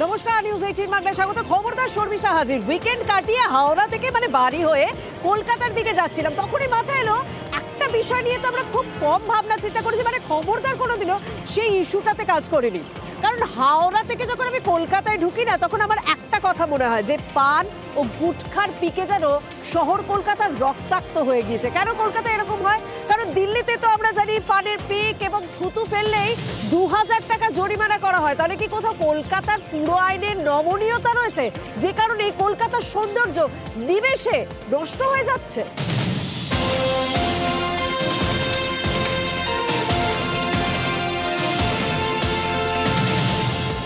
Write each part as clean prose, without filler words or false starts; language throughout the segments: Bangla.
নমস্কার, নিউজ 18 বাংলায় স্বাগত। খবরদার শর্মিষ্ঠা হাজির। উইকেন্ড কাটিয়ে হাওড়া থেকে বাড়ি হয়ে কলকাতার দিকে যাচ্ছিলাম, তখনই মাথায় এলো একটা বিষয় নিয়ে তো আমরা খুব কম ভাবনা চিন্তা করেছি, খবরদার কোনোদিনও সেই ইস্যুটাতে কাজ করিনি। কারণ হাওড়া থেকে যখন আমি কলকাতায় ঢুকি না, তখন আমার একটা কথা মনে হয় যে পান ও গুটখার পিকে যেন শহর কলকাতার রক্তাক্ত হয়ে গিয়েছে। কেন কলকাতা এরকম হয়? কারণ দিল্লিতে তো আমরা জানি পানের পিক এবং থুতু ফেললেই 2000 টাকা জরিমানা করা হয়। তাহলে কি কোথাও কলকাতার পুরো আইনের নমনীয়তা রয়েছে, যে কারণে কলকাতার সৌন্দর্য নিমেষে নষ্ট হয়ে যাচ্ছে?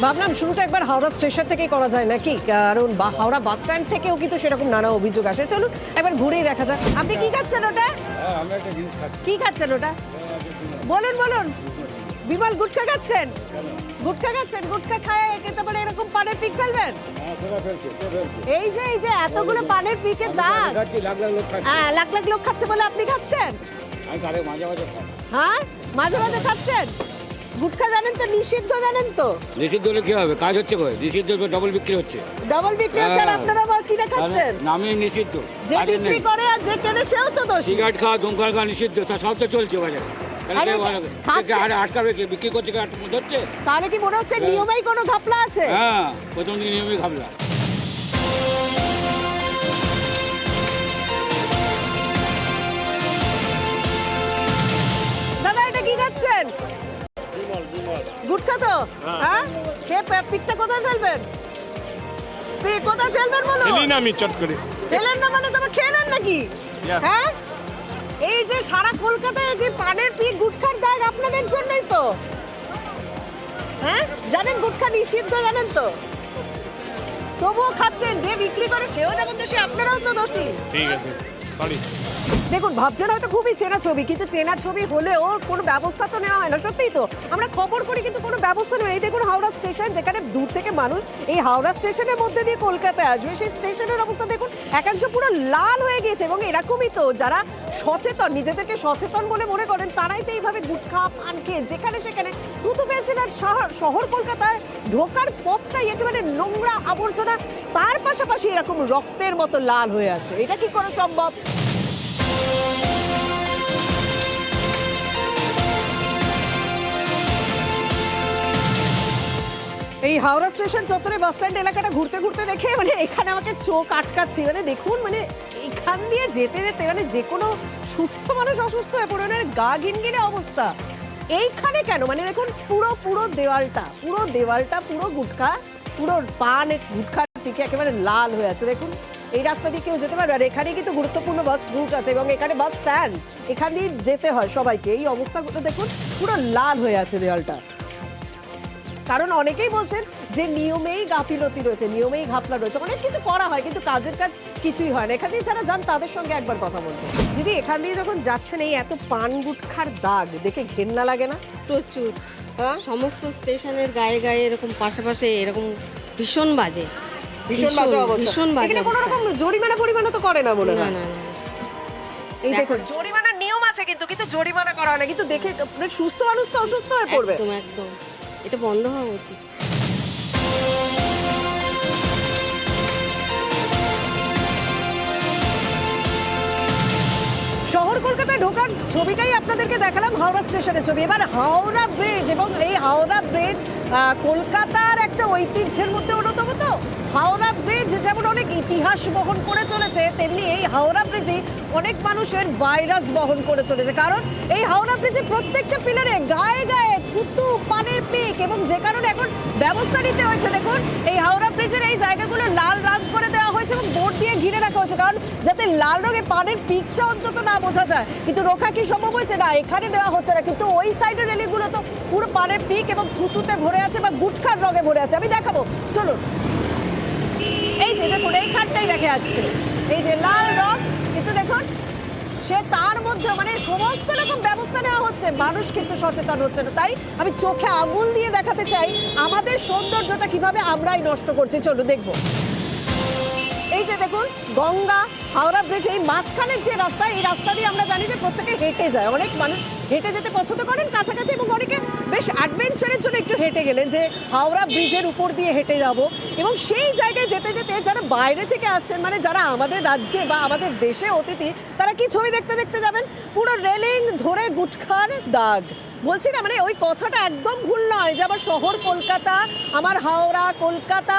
ভাবলাম শুরুটা একবার হাওড়া স্টেশন থেকেই করা যায় নাকি, কারণ হাওড়া বাস স্ট্যান্ড থেকেও কিন্তু সেরকম নানা অভিযোগ আসে। চলুন একবার ঘুরেই দেখা যাক। আপনি কি খাচ্ছেন ওটা? কি খাচ্ছেন ওটা? বলুন বলুন। বিমল গুটখা খাচ্ছেন? গুটখা খাচ্ছেন? গুটখা খায় তারপরে এরকম পানের পিক ফেলবেন? এই যে এতগুলো পানের পিকের দাগ, হ্যাঁ লাখ লাখ লোক খাচ্ছে বলে আপনি খাচ্ছেন? হ্যাঁ মাঝে মাঝে খাচ্ছেন। গুটখা জানেন তো নিষিদ্ধ, জানেন তো? নিষিদ্ধ হলে কি হবে? কাজ হচ্ছে কই? নিষিদ্ধ ডবল বিক্রি হচ্ছে। ডবল বিক্রি হচ্ছে আর আপনারা আবার কিনে খাচ্ছেন? নামে নিষিদ্ধ। যে বিক্রি করে আর যে কেনে সেও তো দোষী। সিগারেট খাওয়া, ধূমপান খাওয়া নিষিদ্ধ, তা সব তো চলছে বাজারে। আটকাবে কি? বিক্রি করছে ধরছে? তাহলে কি মনে হচ্ছে নিয়মেই কোনো ঘাপলা আছে? হ্যাঁ, প্রথম দিকে নিয়মেই ঘাপলা। দাদা এটা কি খাচ্ছেন? গুটখা তো? হ্যাঁ, পিকটা কোথায় ফেলবেন? কোথায় ফেলবেন বলো? ফেলি না আমি চট করে। ফেলেন না মানে তবে খেয়ে নেন নাকি? হ্যাঁ, এই যে সারা কলকাতায় যে পানের পিক গুটখার দাগ আপনাদের জন্যই তো। হ্যাঁ জানেন গুটখা নিষিদ্ধ, জানেন তো, তবুও খাচ্ছেন। যে বিক্রি করে সেও যেমন দোষী, আপনারাও তো দোষী। ঠিক আছে, সরি। দেখুন ভাবছেন হয়তো খুবই চেনা ছবি, কিন্তু চেনা ছবি হলেও কোনো ব্যবস্থা তো নেওয়া হয় না। সত্যিই তো আমরা খবর করি কিন্তু কোনো ব্যবস্থা নেই। এই দেখুন হাওড়া স্টেশন, যেখানে দূর থেকে মানুষ এই হাওড়া স্টেশনের মধ্যে দিয়ে কলকাতায় আসবে, সেই স্টেশনের অবস্থা দেখুন একাংশ পুরো লাল হয়ে গিয়েছে। এবং এরকমই তো যারা সচেতন, নিজেদেরকে সচেতন বলে মনে করেন, তারাই তো এইভাবে গুটখা পান খেয়ে যেখানে সেখানে থুতু ফেলছেন। আর শহর কলকাতায় ঢোকার পথটাই একেবারে নোংরা আবর্জনা, তার পাশাপাশি এরকম রক্তের মতো লাল হয়ে আছে। এটা কি করে সম্ভব? এই হাওড়া স্টেশন চত্বরে বাস স্ট্যান্ড এলাকাটা ঘুরতে ঘুরতে দেখে এখানে আমাকে চোখ আটকাচ্ছি। দেখুন এখান দিয়ে যেতে যেতে যে কোনো সুস্থ মানুষ অসুস্থ হয়ে পড়ে, গা ঘিনঘিনে অবস্থা। এইখানে কেন দেখুন পুরো দেওয়ালটা পুরো গুটখা, পুরো পান গুটখার দিকে একেবারে লাল হয়ে আছে। দেখুন এই রাস্তা দিয়ে কেউ যেতে পারবে? আর এখানে কিন্তু গুরুত্বপূর্ণ বাস রুট আছে এবং এখানে বাস স্ট্যান্ড, এখান দিয়ে যেতে হয় সবাইকে। এই অবস্থাগুলো দেখুন পুরো লাল হয়ে আছে দেওয়ালটা। কারণ অনেকেই বলছেন যে নিয়মেই গাফিলতি রয়েছে, নিয়মেই ঘাপলা রয়েছে, অনেক কিছু করা হয় কিন্তু কাজের কাজ কিছুই হয় না। এখান দিয়ে যারা যান তাদের সঙ্গে একবার কথা বলবো। দিদি এখান দিয়ে যখন যাচ্ছেন, এই এত পান গুটখার দাগ দেখে ঘেন্না লাগে না? প্রচুর। সমস্ত স্টেশনের গায়ে গায়ে এরকম পাশাপাশি এরকম ভীষণ বাজে, ভীষণ বাজে অবস্থা। ভীষণ বাজে। এখানে কোনো রকম জরিমানা পরিমাণও তো করে না মনে না হয়? না না, এই দেখুন জরিমানার নিয়ম আছে কিন্তু জরিমানা করা হয় না। কিন্তু দেখে সুস্থ মানুষ তো অসুস্থ হয়ে পড়বে। একদম একদম, এটা বন্ধ হওয়া উচিত। শহর কলকাতায় ঢোকার ছবিটাই আপনাদেরকে দেখালাম, হাওড়া স্টেশনের ছবি। এবার হাওড়া ব্রিজ, এবং এই হাওড়া ব্রিজ কলকাতার একটা ঐতিহ্যের মধ্যে অন্যতম। তো হাওড়া ব্রিজ যেমন অনেক ইতিহাস বহন করে চলেছে, তেমনি এই হাওড়া ব্রিজে অনেক মানুষের ভাইরাস বহন করে চলেছে। কারণ এই হাওড়া ব্রিজে প্রত্যেকটা পিলারে গায়ে গায়ে থুতু, পানের পিক, এবং যে কারণে এখন ব্যবস্থা নিতে হয়েছে। দেখুন এই হাওড়া ব্রিজের এই জায়গাগুলো লাল রং করে দেওয়া হয়েছে এবং বোর্ড দিয়ে ঘিরে রাখা হয়েছে, কারণ যাতে লাল রঙে পানের পিকটা অন্তত না বোঝা যায়। কিন্তু রোখা কি সম্ভব হয়েছে? না, এখানে দেওয়া হচ্ছে না। কিন্তু ওই সাইডের রেলিগুলো তো পুরো পানের পিক এবং থুতুতে ভরে আছে বা গুটখার রঙে ভরে আছে। আমি দেখাবো, চলুন। এই যে দেখুন এইখানটাই দেখা যাচ্ছে এই যে লাল রং, কিন্তু দেখুন সে তার মধ্যে সমস্ত রকম ব্যবস্থা নেওয়া হচ্ছে, মানুষ কিন্তু সচেতন হচ্ছে না। তাই আমি চোখে আঙুল দিয়ে দেখাতে চাই আমাদের সৌন্দর্যটা কিভাবে আমরাই নষ্ট করছি। চলুন দেখবো। এই এই যে দেখুন গঙ্গা, হাওড়া ব্রিজ, এই মাঝখানের যে রাস্তা, এই রাস্তা দিয়ে আমরা জানি যে প্রত্যেকে হেঁটে যায়। অনেক মানুষ হেঁটে যেতে পছন্দ করেন কাছাকাছি, এবং অনেকে বেশ অ্যাডভেঞ্চারের জন্য একটু হেঁটে গেলেন যে হাওড়া ব্রিজের উপর দিয়ে হেঁটে যাব। এবং সেই জায়গায় যেতে যেতে যারা বাইরে থেকে আসছেন, মানে যারা আমাদের রাজ্যে বা আমাদের দেশে অতিথি, তারা কি ছবি দেখতে দেখতে যাবেন? পুরো রেলিং ধরে গুটখার দাগ। বলছি না, মানে ওই কথাটা একদম ভুল নয় যে আমার শহর কলকাতা, আমার হাওড়া কলকাতা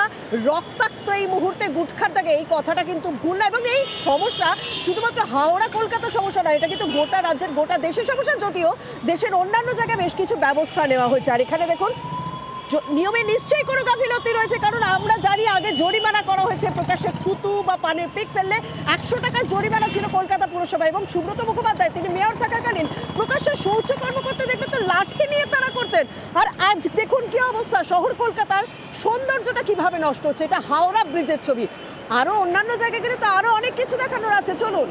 রক্তাক্ত এই মুহূর্তে গুটখার দাগে, এই কথাটা কিন্তু ভুল না। এবং এই সমস্যা শুধুমাত্র হাওড়া কলকাতা সমস্যা নয়, এটা কিন্তু গোটা রাজ্যের গোটা দেশের সমস্যা, যদিও দেশের অন্যান্য জায়গায় বেশ কিছু ব্যবস্থা নেওয়া হয়েছে। আর এখানে দেখুন নিয়মে নিশ্চয়ই কোনো গাফিলতি রয়েছে, কারণ আমরা জানি আগে জরিমানা করা হয়েছে প্রকাশ্যে থুতু বা পানের পিক ফেললে 100 টাকার জরিমানা ছিল কলকাতা পুরসভা। এবং সুব্রত মুখোপাধ্যায় তিনি মেয়র থাকাকালীন প্রকাশ্যে শৌচকর্ম করতে দেখবেন তো লাঠি নিয়ে তারা করতেন। আর আজ দেখুন কি অবস্থা, শহর কলকাতার সৌন্দর্যটা কিভাবে নষ্ট হচ্ছে। এটা হাওড়া ব্রিজের ছবি। আরও অন্যান্য জায়গায় গেলে তো আরও অনেক কিছু দেখানোর আছে, চলুন।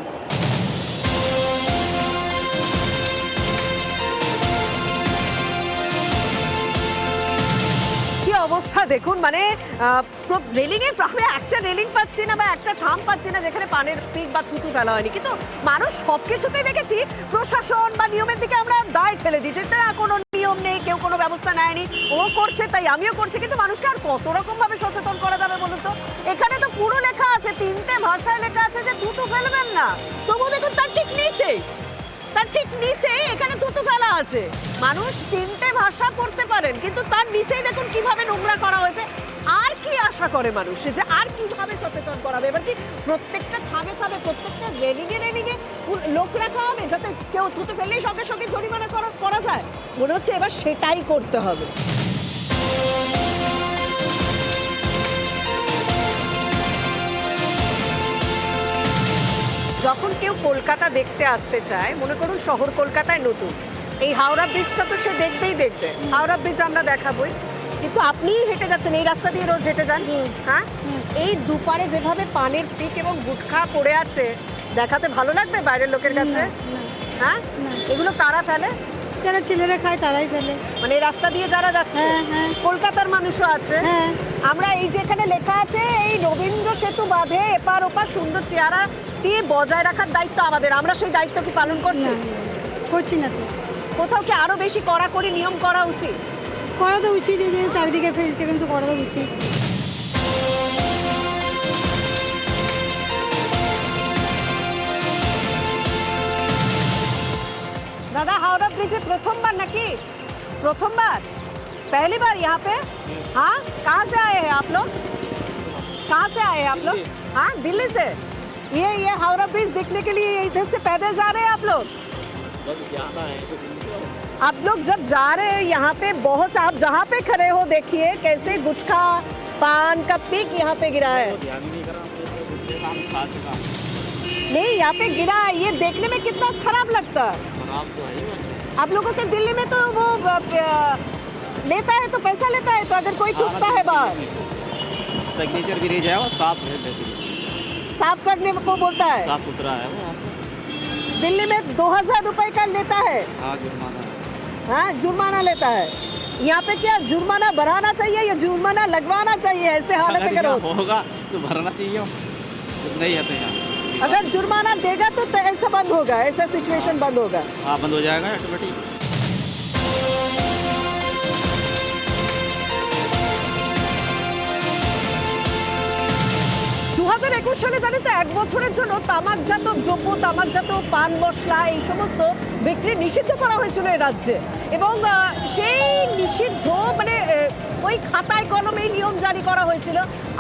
অবস্থা দেখুন, মানে রেলিং এর আমি একটা রেলিং পাচ্ছি না বা একটা থাম পাচ্ছি না যেখানে পানের পিক বা থুতু ফেলা হয়নি। কিন্তু মানুষ সবকিছুতেই দেখেছি প্রশাসন বা নিয়মের দিকে আমরা দায় ঠেলে দিচ্ছি, তারা কোনো নিয়ম নেই, কেউ কোনো ব্যবস্থা নেয়নি, ও করছে তাই আমিও করছি। কিন্তু মানুষকে আর কত রকম ভাবে সচেতন করা যাবে বলুন তো? এখানে তো পুরো লেখা আছে, 3টে ভাষায় লেখা আছে যে থুতু ফেলবেন না, তবুও দেখুন তার ঠিক নিচে এখানে থুতু ফেলা আছে। মানুষ 3টে ভাষা পড়তে পারেন, কিন্তু তার নিচেই দেখুন কিভাবে নোংরা করা হয়েছে। আর কি আশা করে মানুষ যে আর কিভাবে সচেতন করাবে? এবার কি প্রত্যেকটা থামে প্রত্যেকটা রেলিংয়ে লোক রাখা হবে যাতে কেউ থুতু ফেললেই সঙ্গে সঙ্গে জরিমানা করা যায়? মনে হচ্ছে এবার সেটাই করতে হবে। যখন কেউ কলকাতা দেখতে আসতে চায়, মনে করুন শহর কলকাতায় নতুন, এই হাওড়া ব্রিজটা তো সে দেখবে, হাওড়া ব্রিজ আমরা দেখাবই, কিন্তু আপনিই হেঁটে যাচ্ছেন এই রাস্তা দিয়ে, রোজ হেঁটে যান, হ্যাঁ? এই দুপারে যেভাবে পানের পিক এবং গুটখা পড়ে আছে, দেখাতে ভালো লাগবে বাইরের লোকের কাছে? হ্যাঁ, এগুলো কারা ফেলে? যারা ছেলেরা খায় তারাই ফেলে। মানে রাস্তা দিয়ে যারা যাচ্ছে, কলকাতার মানুষও আছে। আমরা এই যে এখানে লেখা আছে এই রবীন্দ্র সেতু বাঁধে এপার ওপার সুন্দর চেহারা দিয়ে বজায় রাখার দায়িত্ব আমাদের, আমরা সেই দায়িত্ব কি পালন করছি? করছি না তো। কোথাও কি আরো বেশি কড়াকড়ি নিয়ম করা উচিত? করা তো উচিত, যে চারিদিকে ফেলছে কিন্তু করা তো উচিত। दादा हावड़ा ब्रिज प्रथमबार नाकि? प्रथमबार? पहली बार यहाँ पे? हाँ, कहाँ से आए हैं आप लोग? कहाँ से आए हैं आप लोग? हाँ, दिल्ली से। ये हावड़ा ब्रिज देखने के लिए इधर से पैदल जा रहे हैं आप लोग? बस जाना है। आप लोग जब जा रहे हैं यहाँ पे, बहुत आप जहाँ पे खड़े हो देखिए कैसे गुटखा पान का पिक यहाँ पे गिरा है। ध्यान ही नहीं करा, काम खा चुका। नहीं, यहाँ पे गिरा है, ये देखने में कितना खराब लगता है। खराब तो है ही बनते। आप लोगों के दिल्ली में तो वो लेता है तो पैसा लेता है, तो अगर कोई थूकता है बाहर सिग्नेचर भी नहीं जाए, वो साफ है, साफ करने को बोलता है। साफ सुथरा है वो वहाँ से। दिल्ली में 2000 रुपए का लेता है। हाँ, जुर्माना। हाँ, जुर्माना लेता है। यहाँ पे क्या जुर्माना बढ़ाना चाहिए या जुर्माना लगवाना चाहिए? ऐसे हालत अगर होगा तो भरना चाहिए, नहीं है तो यहाँ अगर जुर्माना देगा तो ऐसा बंद होगा, ऐसा सिचुएशन बंद होगा। हाँ, बंद हो जाएगा ऑटोमेटिक। 2021 সালে জানেন তো 1 বছরের জন্য তামাকজাত দ্রব্য, তামাকজাত পান মশলা এই সমস্ত বিক্রি নিষিদ্ধ করা হয়েছিল এই রাজ্যে। এবং সেই নিষিদ্ধ মানে ওই খাতায় কলমে নিয়ম জারি করা হয়েছিল,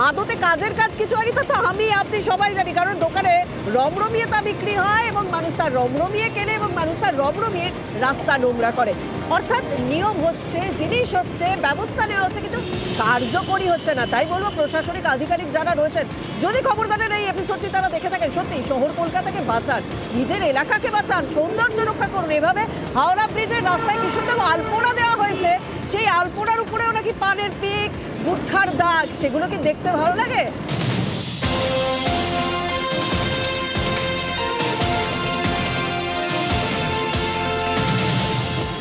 আদতে কাজের কাজ কিছু হয়নি। তা তো আমি আপনি সবাই জানি, কারণ দোকানে রমরমিয়ে তা বিক্রি হয় এবং মানুষ তার রমরমিয়ে কেনে এবং মানুষ তার রমরমিয়ে রাস্তা নোংরা করে। অর্থাৎ নিয়ম হচ্ছে, জিনিস হচ্ছে, ব্যবস্থা নেওয়া হচ্ছে, কিন্তু কার্যকরী হচ্ছে না। তাই বলবো প্রশাসনিক আধিকারিক যারা রয়েছেন, যদি খবরদারের এই এপিসোডটি তারা দেখে থাকেন, সত্যি শহর কলকাতাকে বাঁচান, নিজের এলাকাকে বাঁচান, সৌন্দর্য রক্ষা করুন। এভাবে হাওড়া ব্রিজের রাস্তায় ভীষণ আলপনা দেওয়া হয়েছে, সেই আলপনার উপরেও নাকি পানের পিক, গুটখার দাগ, সেগুলো কি দেখতে ভালো লাগে?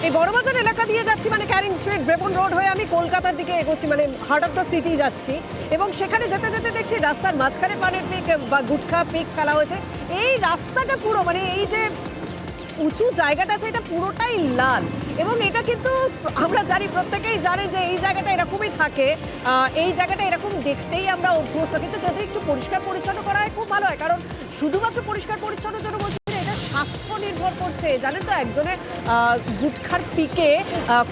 এই বড়বাজার এলাকা দিয়ে যাচ্ছি, মানে ক্যারিং স্ট্রিট, ব্রেবন রোড হয়ে আমি কলকাতার দিকে এগোচ্ছি, মানে হার্ট অফ দ্য সিটি যাচ্ছি। এবং সেখানে যেতে যেতে দেখছি রাস্তার মাঝখানে পানের পিক বা গুটখা পিক ফেলা হয়েছে। এই রাস্তাটা পুরো, মানে এই যে উঁচু জায়গাটা আছে, এটা পুরোটাই লাল। এবং এটা কিন্তু আমরা জানি, প্রত্যেকেই জানে যে এই জায়গাটা এরকমই থাকে, এই জায়গাটা এরকম দেখতেই আমরা অভ্যস্ত। কিন্তু যদি একটু পরিষ্কার পরিচ্ছন্ন করা হয় খুব ভালো হয়, কারণ শুধুমাত্র পরিষ্কার পরিচ্ছন্নের জন্য বলছি না, এটা স্বাস্থ্য নির্ভর করছে। জানেন তো, একজনের গুটখার পিকে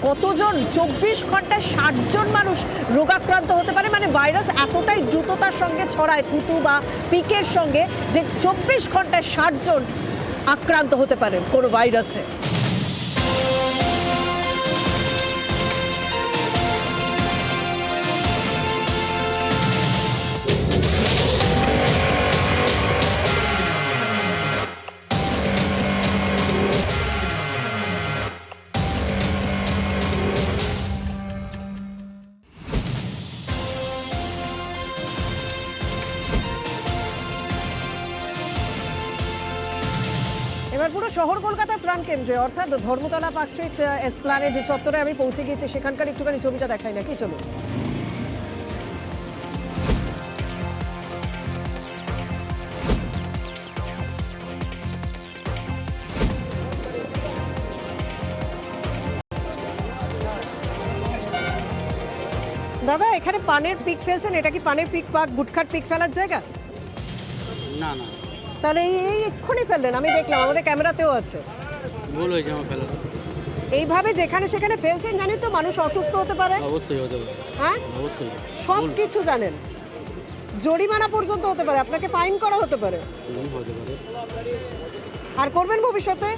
কতজন, 24 ঘন্টায় 60 জন মানুষ রোগাক্রান্ত হতে পারে। মানে ভাইরাস এতটাই দ্রুততার সঙ্গে ছড়ায় থুতু বা পিকের সঙ্গে, যে 24 ঘন্টায় 60 জন আক্রান্ত হতে পারেন কোনো ভাইরাসে। এবার পুরো শহর কলকাতার প্রাণকেন্দ্রে, অর্থাৎ ধর্মতলা পার্ক স্ট্রিট এসপ্ল্যানেড চত্বরে আমি পৌঁছে গিয়েছি। সেখানকার একটুখানি ছবিটা দেখাই নাকি, চলুন। দাদা, এখানে পানের পিক ফেলছেন, এটা কি পানের পিক বা গুটখার পিক ফেলার জায়গা? না না, তাহলে এই এক্ষুনি ফেললেন, আমি দেখলাম, আমাদের ক্যামেরাতেও আছে। ভুল হয়েছে আমার ফেলা। এইভাবে যেখানে সেখানে ফেলছেন, জানেন তো মানুষ অসুস্থ হতে পারে। অবশ্যই হতে পারে, হ্যাঁ, অবশ্যই সব কিছু জানেন, জরিমানা পর্যন্ত হতে পারে, আপনাকে ফাইন করা হতে পারে। হতে পারে। আর করবেন ভবিষ্যতে?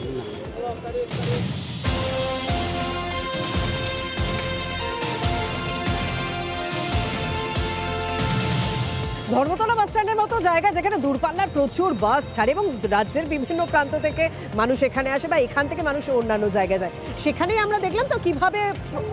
ধর্মতলা বাস স্ট্যান্ডের মতো জায়গা, যেখানে দূরপাল্লার প্রচুর বাস ছাড়ে এবং রাজ্যের বিভিন্ন প্রান্ত থেকে মানুষ এখানে আসে বা এখান থেকে মানুষ অন্যান্য জায়গায় যায়, সেখানেই আমরা দেখলাম তো কিভাবে,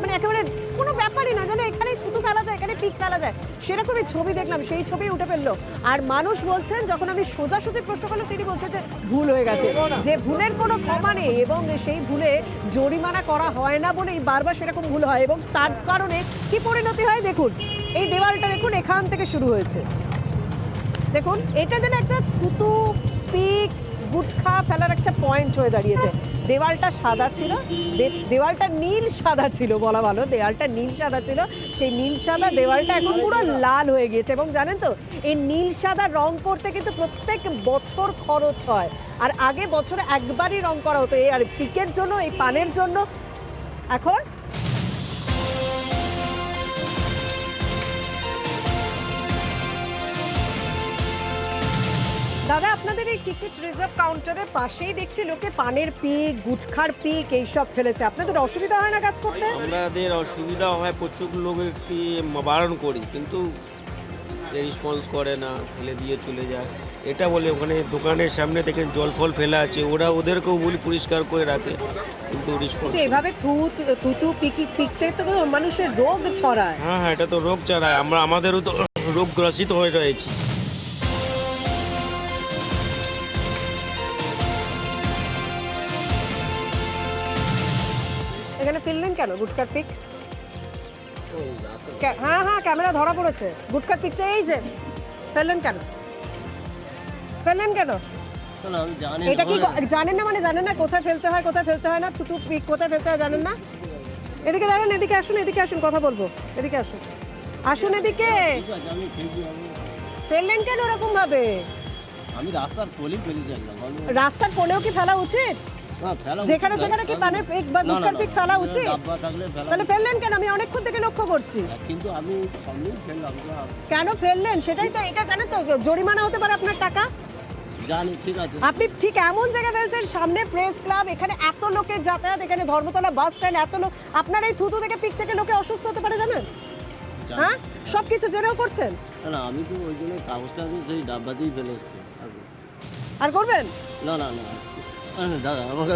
মানে একেবারে কোনো ব্যাপারই না, জানো এখানে থুতু ফেলা যায়, এখানে পিক ফেলা যায়, সেরকমই ছবি দেখলাম, সেই ছবি উঠে ফেললো। আর মানুষ বলছেন, যখন আমি সোজাসুজি প্রশ্ন করলাম, তিনি বলছেন যে ভুল হয়ে গেছে, যে ভুলের কোনো ক্ষমা নেই এবং সেই ভুলে জরিমানা করা হয় না বলেই বারবার সেরকম ভুল হয়। এবং তার কারণে কি পরিণতি হয় দেখুন, এই দেওয়ালটা দেখুন, এখান থেকে শুরু হয়েছে, দেখুন এটা যেন একটা থুতু পিক গুটখা ফেলার একটা পয়েন্ট হয়ে দাঁড়িয়েছে। দেওয়ালটা সাদা ছিল, দেওয়ালটা নীল সাদা ছিল, বলা ভালো, দেওয়ালটা নীল সাদা ছিল, সেই নীল সাদা দেওয়ালটা এখন পুরো লাল হয়ে গিয়েছে। এবং জানেন তো, এই নীল সাদা রং করতে কিন্তু প্রত্যেক বছর খরচ হয়, আর আগে বছরে একবারই রং করা হতো। এই আর পিকের জন্য, এই পানের জন্য এখন দাদা, আপনাদের এই টিকিট রিজার্ভ কাউন্টারের পাশেই দেখছি লোকে পানের পিক, গুটখার পিক এইসব ফেলেছে, আপনাদের অসুবিধা হয় না কাজ করতে? আমাদের অসুবিধা হয়, প্রচুর লোককে বারণ করি, কিন্তু রেসপন্স করে না, ফেলে দিয়ে চলে যায়। এটা বলে ওখানে দোকানের সামনে থেকে জল ফল ফেলা আছে, ওদেরকেও বলি পরিষ্কার করে রাখে, কিন্তু রেসপন্স। এভাবে থুতু পিকতে তো মানুষের রোগ ছড়ায়। হ্যাঁ, এটা তো রোগ ছড়ায়, আমাদেরও তো রোগ গ্রসিত হয়ে রয়েছে। এখানে ফেললেন কেন গুটকার পিক? হ্যাঁ হ্যাঁ, ক্যামেরা ধরা পড়েছে, গুটকার পিকটা এই যে ফেললেন কেন? ফেললেন কেন? এটা কি জানেন না? মানে জানেন না কোথায় ফেলতে হয়, কোথায় ফেলতে হয় না, থুতু পিক কোথায় ফেলতে হয় জানেন না? এদিকে দাঁড়ান, এদিকে আসুন, এদিকে আসুন, কথা বলবো, এদিকে আসুন, আসুন এদিকে। ফেললেন কেন ওরকম ভাবে? আমি রাস্তার কোলেই ফেলেছি একদম। রাস্তার কোলেও কি ফেলা উচিত? যেখানে সেখানে কি পানের পিক বা গুটখার পিক ফেলা উচিত? তাহলে ফেললেন কেন? আমি অনেকক্ষণ থেকে লক্ষ্য করছি। কিন্তু আমি সামনেই ফেললাম। কেন ফেললেন সেটাই তো, এটা জানেন তো জরিমানা হতে পারে আপনার টাকা। জানি, ঠিক আছে। আপনি ঠিক এমন জায়গায় ফেলছেন, সামনে প্রেস ক্লাব, এখানে এত লোকের যাতায়াত, এখানে ধর্মতলা বাস স্ট্যান্ড, এত লোক, আপনার এই থুতু থেকে পিক থেকে লোকে অসুস্থ হতে পারে জানেন? হ্যাঁ, সব কিছু জেনেও করছেন? না, আমি তো ওই জন্য কাগজটা আমি সেই ডাব্বাতেই ফেলে এসেছি। আর করবেন না না না দাদা, আমাকে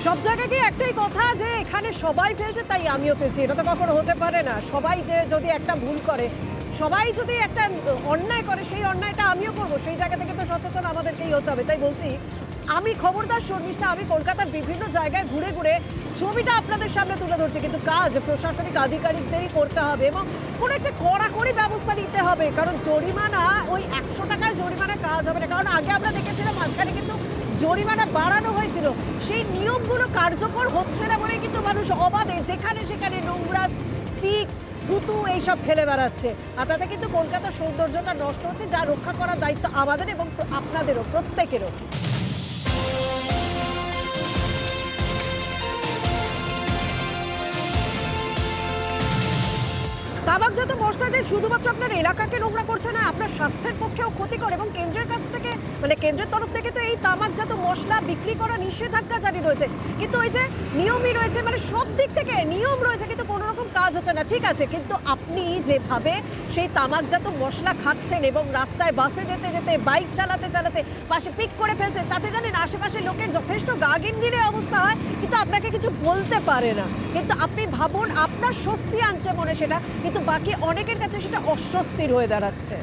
সব জায়গায় একটাই কথা, যে এখানে সবাই ফেলছে তাই আমিও ফেলছি, এটা তো কখনো হতে পারে না। সবাই যে যদি একটা ভুল করে, সবাই যদি একটা অন্যায় করে সেই অন্যায়টা আমিও করব, সেই জায়গা থেকে তো সচেতন আমাদেরকেই হতে হবে। তাই বলছি আমি খবরদার শর্মিষ্ঠা, আমি কলকাতার বিভিন্ন জায়গায় ঘুরে ঘুরে ছবিটা আপনাদের সামনে তুলে ধরছি, কিন্তু কাজ প্রশাসনিক আধিকারিকদেরই করতে হবে এবং কোনো একটা কড়াকড়ি ব্যবস্থা নিতে হবে। কারণ জরিমানা ওই 100 টাকায় জরিমানা কাজ হবে না। কারণ আগে আমরা দেখেছিলাম মাঝখানে কিন্তু জরিমানা বাড়ানো হয়েছিল, সেই নিয়মগুলো কার্যকর হচ্ছে না বলে কিন্তু মানুষ অবাধে যেখানে সেখানে নোংরা, পিক, থুতু এইসব ফেলে বেড়াচ্ছে। আর তাতে কিন্তু কলকাতার সৌন্দর্যটা নষ্ট হচ্ছে, যা রক্ষা করার দায়িত্ব আমাদের এবং আপনাদেরও, প্রত্যেকেরও। তামাকজাত মশলা যে শুধুমাত্র আপনার এলাকাকে নোংরা করছে না, আপনার স্বাস্থ্যের পক্ষেও ক্ষতিকর এবং কেন্দ্রের কাছ থেকে মানে কেন্দ্রের তরফ থেকে তো এই তামাকজাত মশলা বিক্রি করা নিষেধাজ্ঞা জারি রয়েছে, কিন্তু ওই যে নিয়মই রয়েছে, মানে সব দিক থেকে নিয়ম রয়েছে কিন্তু কোনো রকম কাজ হচ্ছে না। ঠিক আছে, কিন্তু আপনি যেভাবে সেই তামাকজাত মশলা খাচ্ছেন এবং রাস্তায় বাসে যেতে যেতে, বাইক চালাতে চালাতে পাশে পিক করে ফেলছেন, তাতে জানেন আশেপাশে লোকের যথেষ্ট গাগিন্ডিরে অবস্থা হয়, কিন্তু আপনাকে কিছু বলতে পারে না। কিন্তু আপনি ভাবুন, আপনার স্বস্তি আনছে মনে সেটা, কিন্তু বাকি অনেকের কাছে সেটা অস্বস্তির হয়ে দাঁড়াচ্ছে।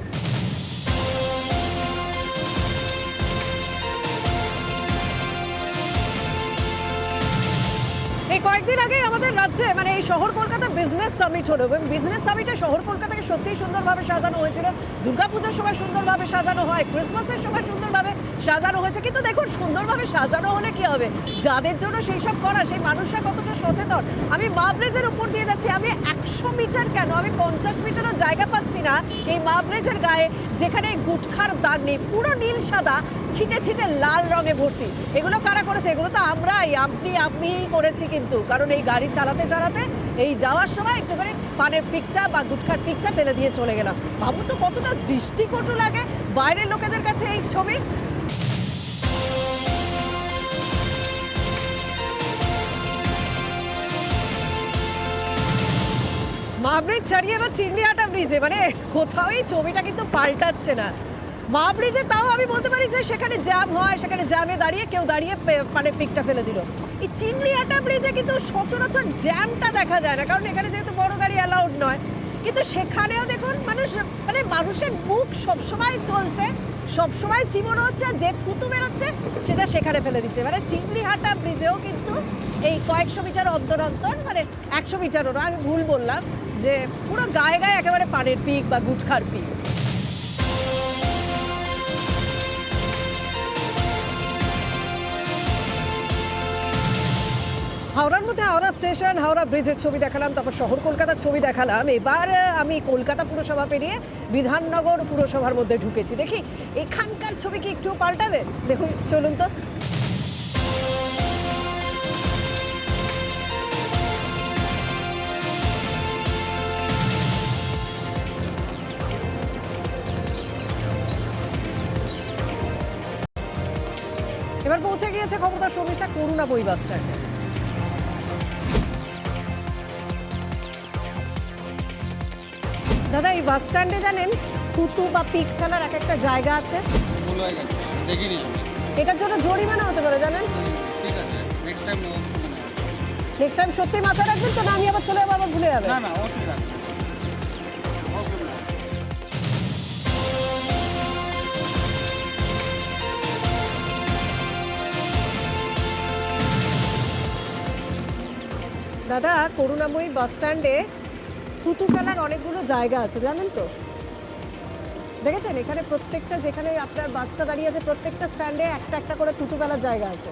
এই কয়েকদিন আগে আমাদের রাজ্যে মানে এই শহর কলকাতা বিজনেস সামিট হলো এবং বিজনেস সামিটে শহর কলকাতাকে সত্যিই সুন্দরভাবে সাজানো হয়েছিল। দুর্গাপূজার সময় সুন্দরভাবে সাজানো হয়, ক্রিসমাসের সময় সুন্দরভাবে সাজানো হয়েছে, কিন্তু দেখুন সুন্দরভাবে সাজানো হলে কি হবে, যাদের জন্য সেই সব করা সেই মানুষরা কতটা সচেতন। আমি মা ব্রিজের উপর দিয়ে যাচ্ছি, আমি 100 মিটার কেন, আমি 50 মিটারও জায়গা পাচ্ছি না এই মা ব্রিজের গায়ে, যেখানে গুটখার দাগ নেই, পুরো নীল সাদা ছিটে ছিটে লাল রঙে ভর্তি। এগুলো কারা করেছে? এগুলো তো আমরাই, আপনিই করেছি কিন্তু, কারণ এই গাড়ি চালাতে চালাতে এই যাওয়ার সময় একটুখানি পানের পিকটা বা গুটখার পিকটা ফেলে দিয়ে চলে গেলাম। ভাবুন তো কতটা দৃষ্টিকটু লাগে বাইরের লোকেদের কাছে এই ছবি। মা ব্রিজ ছাড়িয়ে এবার চিংড়িহাটা ব্রিজে, মানে কোথাও এই ছবিটা কিন্তু পাল্টাচ্ছে না। মা ব্রিজে তাও আমি বলতে পারি যে সেখানে জ্যাম হয়, সেখানে জ্যামে দাঁড়িয়ে কেউ দাঁড়িয়ে মানে পিকটা ফেলে দিল। এই চিংড়িহাটা ব্রিজে কিন্তু সচরাচর জ্যামটা দেখা যায় না, কারণ এখানে যেহেতু বড় গাড়ি অ্যালাউড নয়, কিন্তু সেখানেও দেখুন মানুষ মানে মানুষের মুখ সবসময় চলছে, সবসময় চিমন হচ্ছে, যে থুতু বেরোচ্ছে সেটা সেখানে ফেলে দিচ্ছে। মানে চিংড়িহাটা ব্রিজেও কিন্তু এই কয়েকশো মিটার অন্তর অন্তর, মানে 100 মিটারও না, আমি ভুল বললাম, যে পুরো গায়ে গায়ে একেবারে পানের পিক বা গুটখার পিক। হাওড়ার মধ্যে হাওড়া স্টেশন, হাওড়া ব্রিজের ছবি দেখালাম, তারপর শহর কলকাতার ছবি দেখালাম। এবার আমি কলকাতা পুরসভা পেরিয়ে বিধাননগর পুরসভার মধ্যে ঢুকেছি, দেখি এখানকার ছবি কি একটু পাল্টাবে। দেখুন, চলুন তো। এবার পৌঁছে গিয়েছে খবরদার শর্মিষ্ঠা করুণাবই বাস স্ট্যান্ডে। দাদা, এই বাস স্ট্যান্ডে জানেন থুতু বা পিক ফেলার এক একটা জায়গা আছে, দেখিনি আমি। এটার জন্য জরিমানা হতে পারে জানেন। ঠিক আছে, নেক্সট টাইম নেক্সট টাইম সত্যি মাথায় রাখবেন তো, না আমি আবার চলে যাবো, আবার ভুলে যাবে। না অবশ্যই রাখবেন। দাদা, করুণাময়ী বাস স্ট্যান্ডে থুতু ফেলার অনেকগুলো জায়গা আছে জানেন তো, দেখেছেন? এখানে প্রত্যেকটা, যেখানে আপনার বাসটা দাঁড়িয়ে আছে, প্রত্যেকটা স্ট্যান্ডে একটা একটা করে থুতু ফেলার জায়গা আছে।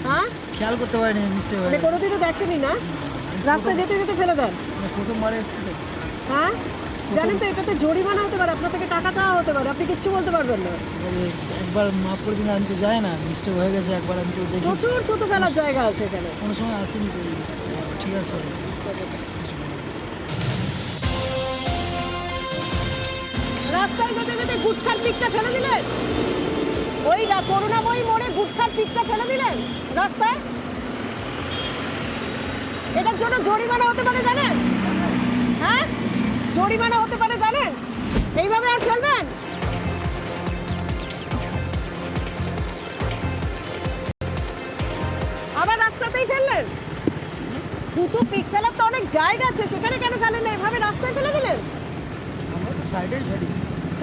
হ্যাঁ, খেয়াল করতে পারিনি, মিস্টেক মানে কোনোদিনও দেখেনি না, রাস্তায় যেতে যেতে ফেলে দেন। প্রথমবারে এসেছি দেখছি। হ্যাঁ, জানেন তো এটাতে জরিমানা হতে পারে, আপনার থেকে টাকা চাওয়া হতে পারে, আপনি কিচ্ছু বলতে পারবেন না। ঠিক আছে, একবার মাফ করে দিন, আমি তো যাই না, মিস্টেক হয়ে গেছে একবার, আমি তো দেখি প্রচুর থুতু ফেলার জায়গা আছে এখানে। কোনো সময় আসেনি তো। ঠিক আছে, সরি। রাস্তায় যেতে যেতে গুটখার পিকটা ফেলে দিলেন, ওই করুণাময়ী মোড়ে গুটখার পিকটা ফেলে দিলেন রাস্তায়, এটার জন্য জরিমানা হতে পারে জানেন। হ্যাঁ, জরিমানা হতে পারে জানেন। এইভাবে আর ফেলবেন? আবার রাস্তাতেই ফেললেন। থুতু পিক ফেলার তো অনেক জায়গা আছে, সেখানে কেন ফেলেন না, এভাবে রাস্তায় ফেলে দিলেন? আমরা তো সাইডেই ফেলি।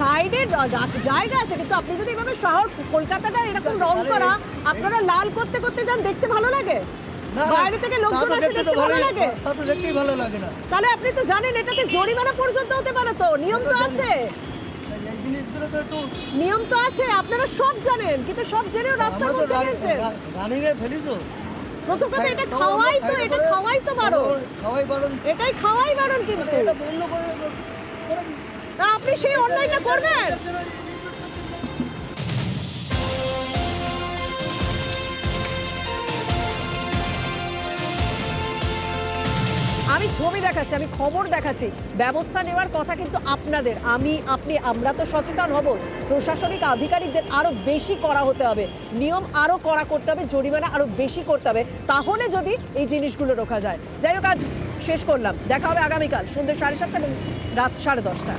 সাইডে জায়গা আছে, কিন্তু আপনি যদি এভাবে শহর কলকাতাটা এরকম রং করা, আপনারা লাল করতে করতে যান, দেখতে ভালো লাগে? না, বাইরে থেকে তা লোকজন তো আসে, দেখতে তো দেখতে ভালো ভালোই- লাগে? তা তো দেখতেই ভালো লাগে না। তাহলে আপনি তো জানেন এটাতে জরিমানা পর্যন্ত হতে পারে, তো নিয়ম তো আছে, এই জিনিসগুলো তো একটু নিয়ম তো আছে, আপনারা সব জানেন, কিন্তু সব জেনেও রাস্তার আমরা তো মধ্যে ফেলছেন। রানিং এ ফেলি তো। প্রথম কথা এটা তাও আমরা খাওয়াই তো, side এ এটা করে- খাওয়াই তো বারণ, খাওয়াই বারণ। এটাই খাওয়াই বারণ, কিন্তু তাহলে এটা বন্ধ করে দিন। তা আপনি সেই অন্যায়টা করবেন? আমি ছবি দেখাচ্ছি, আমি খবর দেখাচ্ছি, ব্যবস্থা নেওয়ার কথা কিন্তু আপনাদের, আমি আপনি আমরা তো সচেতন হব, প্রশাসনিক আধিকারিকদের আরো বেশি করা হতে হবে, নিয়ম আরো কড়া করতে হবে, জরিমানা আরো বেশি করতে হবে, তাহলে যদি এই জিনিসগুলো রোখা যায়। যাই হোক, আজ শেষ করলাম, দেখা হবে আগামীকাল সন্ধ্যে 7:30 এবং রাত 10:30।